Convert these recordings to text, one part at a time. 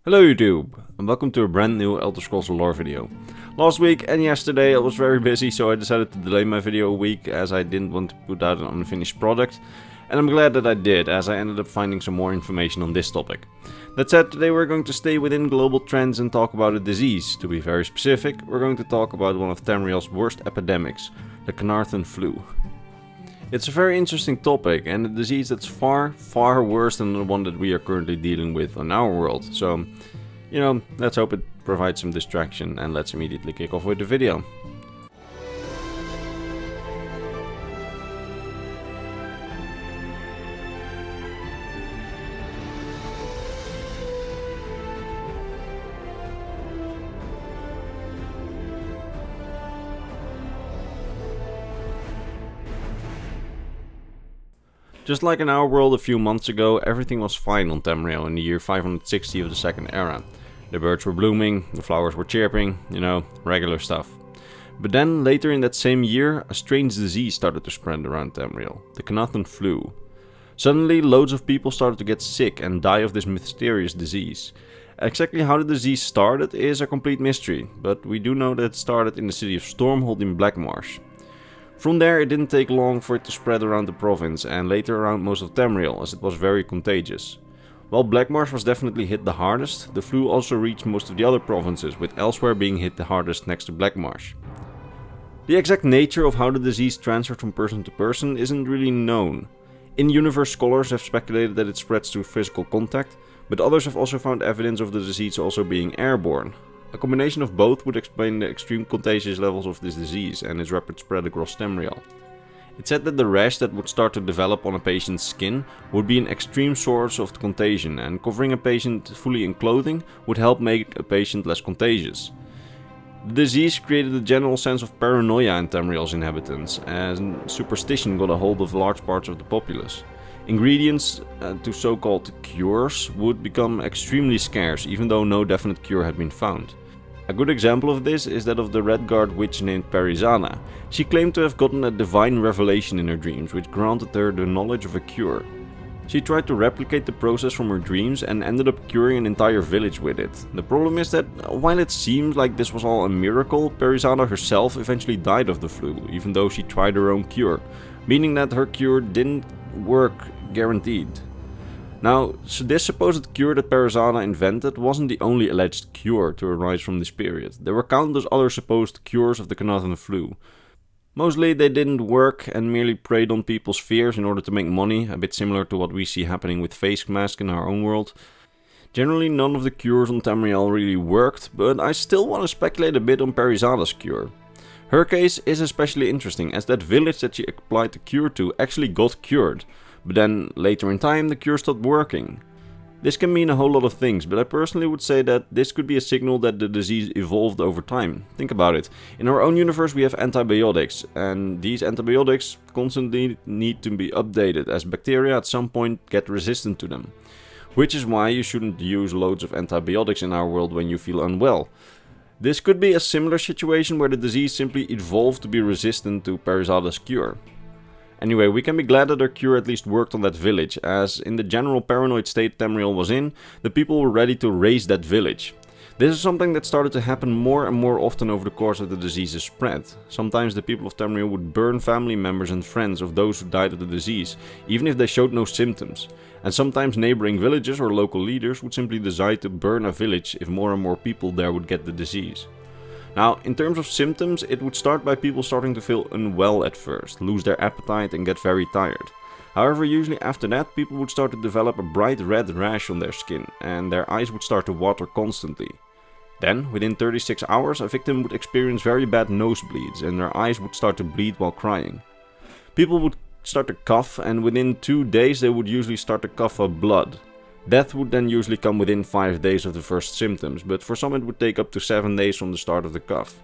Hello YouTube, and welcome to a brand new Elder Scrolls lore video. Last week and yesterday I was very busy, so I decided to delay my video a week as I didn't want to put out an unfinished product. And I'm glad that I did, as I ended up finding some more information on this topic. That said, today we're going to stay within global trends and talk about a disease. To be very specific, we're going to talk about one of Tamriel's worst epidemics, the Connaughton Flu. It's a very interesting topic and a disease that's far worse than the one that we are currently dealing with in our world. So, let's hope it provides some distraction, and let's immediately kick off with the video. Just like in our world a few months ago, everything was fine on Tamriel in the year 560 of the Second Era. The birds were blooming, the flowers were chirping, regular stuff. But then, later in that same year, a strange disease started to spread around Tamriel, the Connaughton Flu. Suddenly, loads of people started to get sick and die of this mysterious disease. Exactly how the disease started is a complete mystery, but we do know that it started in the city of Stormhold in Blackmarsh. From there, it didn't take long for it to spread around the province and later around most of Tamriel, as it was very contagious. While Blackmarsh was definitely hit the hardest, the flu also reached most of the other provinces, with elsewhere being hit the hardest next to Blackmarsh. The exact nature of how the disease transferred from person to person isn't really known. In-universe scholars have speculated that it spreads through physical contact, but others have also found evidence of the disease also being airborne. A combination of both would explain the extreme contagious levels of this disease and its rapid spread across Tamriel. It's said that the rash that would start to develop on a patient's skin would be an extreme source of contagion, and covering a patient fully in clothing would help make a patient less contagious. The disease created a general sense of paranoia in Tamriel's inhabitants, and superstition got a hold of large parts of the populace. Ingredients to so-called cures would become extremely scarce, even though no definite cure had been found. A good example of this is that of the Redguard witch named Perizana. She claimed to have gotten a divine revelation in her dreams, which granted her the knowledge of a cure. She tried to replicate the process from her dreams and ended up curing an entire village with it. The problem is that, while it seems like this was all a miracle, Perizana herself eventually died of the flu, even though she tried her own cure, meaning that her cure didn't work guaranteed. Now, so this supposed cure that Perizana invented wasn't the only alleged cure to arise from this period. There were countless other supposed cures of the Connaughton Flu. Mostly they didn't work and merely preyed on people's fears in order to make money, a bit similar to what we see happening with face masks in our own world. Generally, none of the cures on Tamriel really worked, but I still want to speculate a bit on Perizana's cure. Her case is especially interesting, as that village that she applied the cure to actually got cured, but then later in time the cure stopped working. This can mean a whole lot of things, but I personally would say that this could be a signal that the disease evolved over time. Think about it. In our own universe we have antibiotics, and these antibiotics constantly need to be updated, as bacteria at some point get resistant to them. Which is why you shouldn't use loads of antibiotics in our world when you feel unwell. This could be a similar situation where the disease simply evolved to be resistant to Perizada's cure. Anyway, we can be glad that her cure at least worked on that village, as in the general paranoid state Tamriel was in, the people were ready to raze that village. This is something that started to happen more and more often over the course of the disease's spread. Sometimes the people of Tamriel would burn family members and friends of those who died of the disease, even if they showed no symptoms. And sometimes neighboring villages or local leaders would simply decide to burn a village if more and more people there would get the disease. Now, in terms of symptoms, it would start by people starting to feel unwell at first, lose their appetite and get very tired. However, usually after that, people would start to develop a bright red rash on their skin, and their eyes would start to water constantly. Then, within 36 hours, a victim would experience very bad nosebleeds, and their eyes would start to bleed while crying. People would start to cough, and within 2 days they would usually start to cough up blood. Death would then usually come within 5 days of the first symptoms, but for some it would take up to 7 days from the start of the cough.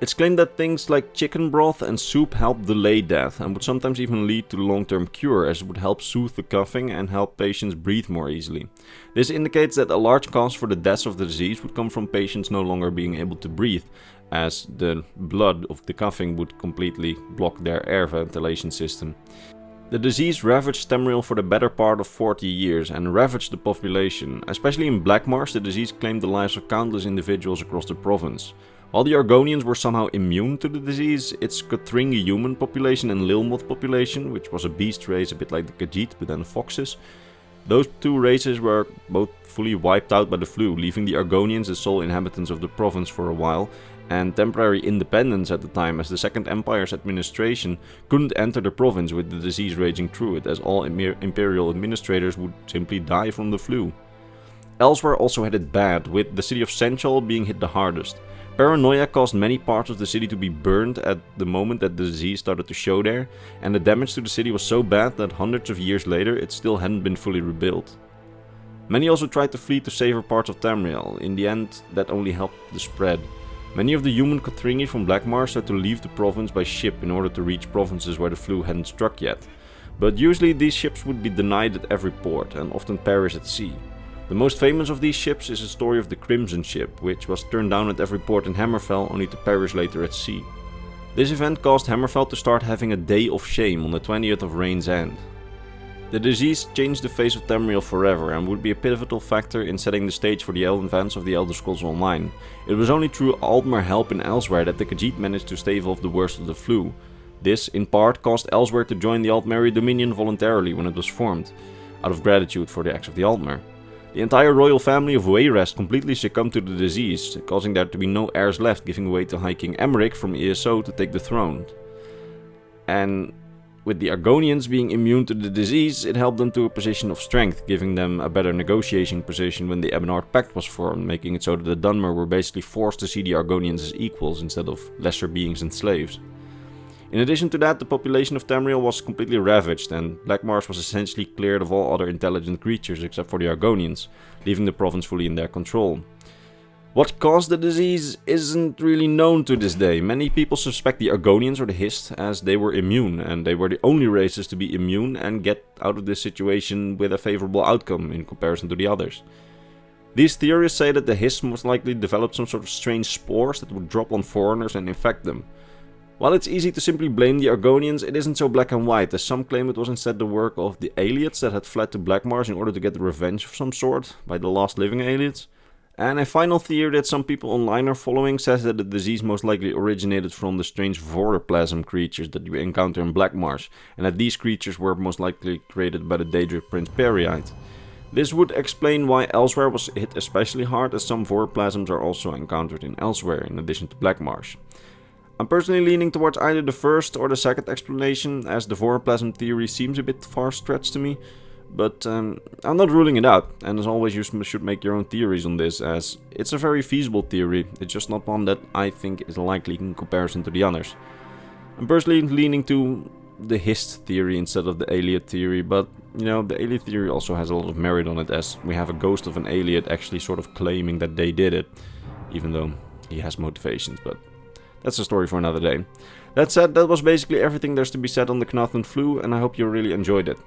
It's claimed that things like chicken broth and soup help delay death, and would sometimes even lead to long-term cure, as it would help soothe the coughing and help patients breathe more easily. This indicates that a large cause for the deaths of the disease would come from patients no longer being able to breathe, as the blood of the coughing would completely block their air ventilation system. The disease ravaged Tamriel for the better part of 40 years and ravaged the population. Especially in Blackmarsh, the disease claimed the lives of countless individuals across the province. While the Argonians were somehow immune to the disease, its Kothringi human population and Lilmoth population, which was a beast race a bit like the Khajiit but then foxes, those two races were both fully wiped out by the flu, leaving the Argonians the sole inhabitants of the province for a while, and temporary independence at the time, as the Second Empire's administration couldn't enter the province with the disease raging through it, as all Imperial administrators would simply die from the flu. Elsewhere also had it bad, with the city of Senchal being hit the hardest. Paranoia caused many parts of the city to be burned at the moment that the disease started to show there, and the damage to the city was so bad that hundreds of years later it still hadn't been fully rebuilt. Many also tried to flee to safer parts of Tamriel. In the end, that only helped the spread. Many of the human Kothringi from Blackmarsh had to leave the province by ship in order to reach provinces where the flu hadn't struck yet. But usually these ships would be denied at every port and often perish at sea. The most famous of these ships is the story of the Crimson Ship, which was turned down at every port in Hammerfell only to perish later at sea. This event caused Hammerfell to start having a day of shame on the 20th of Rain's End. The disease changed the face of Tamriel forever and would be a pivotal factor in setting the stage for the advance of the Elder Scrolls Online. It was only through Altmer help in Elsewhere that the Khajiit managed to stave off the worst of the flu. This, in part, caused Elsewhere to join the Altmeri Dominion voluntarily when it was formed, out of gratitude for the acts of the Altmer. The entire royal family of Wayrest completely succumbed to the disease, causing there to be no heirs left, giving way to High King Emeric from ESO to take the throne. And with the Argonians being immune to the disease, it helped them to a position of strength, giving them a better negotiating position when the Ebonheart Pact was formed, making it so that the Dunmer were basically forced to see the Argonians as equals instead of lesser beings and slaves. In addition to that, the population of Tamriel was completely ravaged, and Blackmarsh was essentially cleared of all other intelligent creatures except for the Argonians, leaving the province fully in their control. What caused the disease isn't really known to this day. Many people suspect the Argonians or the Hist, as they were immune, and they were the only races to be immune and get out of this situation with a favorable outcome in comparison to the others. These theories say that the Hist most likely developed some sort of strange spores that would drop on foreigners and infect them. While it's easy to simply blame the Argonians, it isn't so black and white, as some claim it was instead the work of the Aeliots that had fled to Blackmarsh in order to get revenge of some sort by the last living Aeliots. And a final theory that some people online are following says that the disease most likely originated from the strange voroplasm creatures that you encounter in Blackmarsh, and that these creatures were most likely created by the Daedric Prince Periite. This would explain why Elsewhere was hit especially hard, as some voroplasms are also encountered in Elsewhere in addition to Blackmarsh. I'm personally leaning towards either the first or the second explanation, as the voroplasm theory seems a bit far-stretched to me. But I'm not ruling it out, and as always you should make your own theories on this, as it's a very feasible theory, it's just not one that I think is likely in comparison to the others. I'm personally leaning to the Hist theory instead of the Aeliot theory, but you know, the Aeliot theory also has a lot of merit on it, as we have a ghost of an Aeliot actually sort of claiming that they did it, even though he has motivations, but that's a story for another day. That said, that was basically everything there's to be said on the Connaughton Flu, and I hope you really enjoyed it.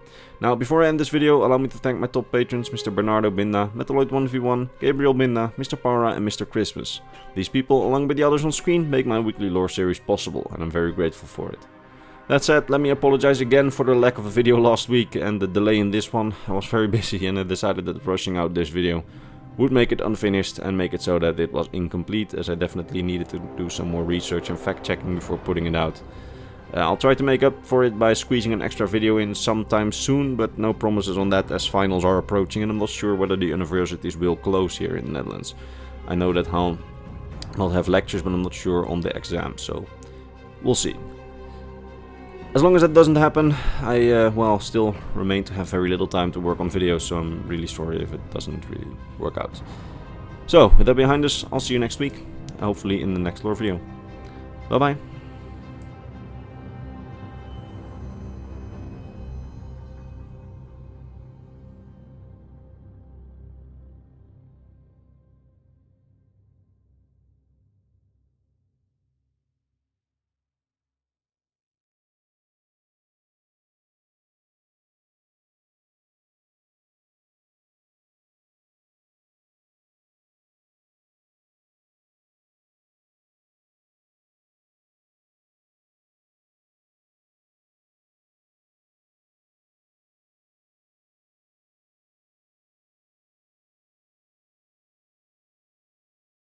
Now, before I end this video, allow me to thank my top patrons, Mr. Bernardo Binda, Metaloid1v1, Gabriel Binda, Mr. Para and Mr. Christmas. These people, along with the others on screen, make my weekly lore series possible, and I'm very grateful for it. That said, let me apologize again for the lack of a video last week and the delay in this one. I was very busy and I decided that rushing out this video would make it unfinished and make it so that it was incomplete, as I definitely needed to do some more research and fact checking before putting it out. I'll try to make up for it by squeezing an extra video in sometime soon, but no promises on that, as finals are approaching and I'm not sure whether the universities will close here in the Netherlands. I know that I'll have lectures, but I'm not sure on the exam, so we'll see. As long as that doesn't happen, I still remain to have very little time to work on videos, so I'm really sorry if it doesn't really work out. So, with that behind us, I'll see you next week, hopefully in the next lore video. Bye bye.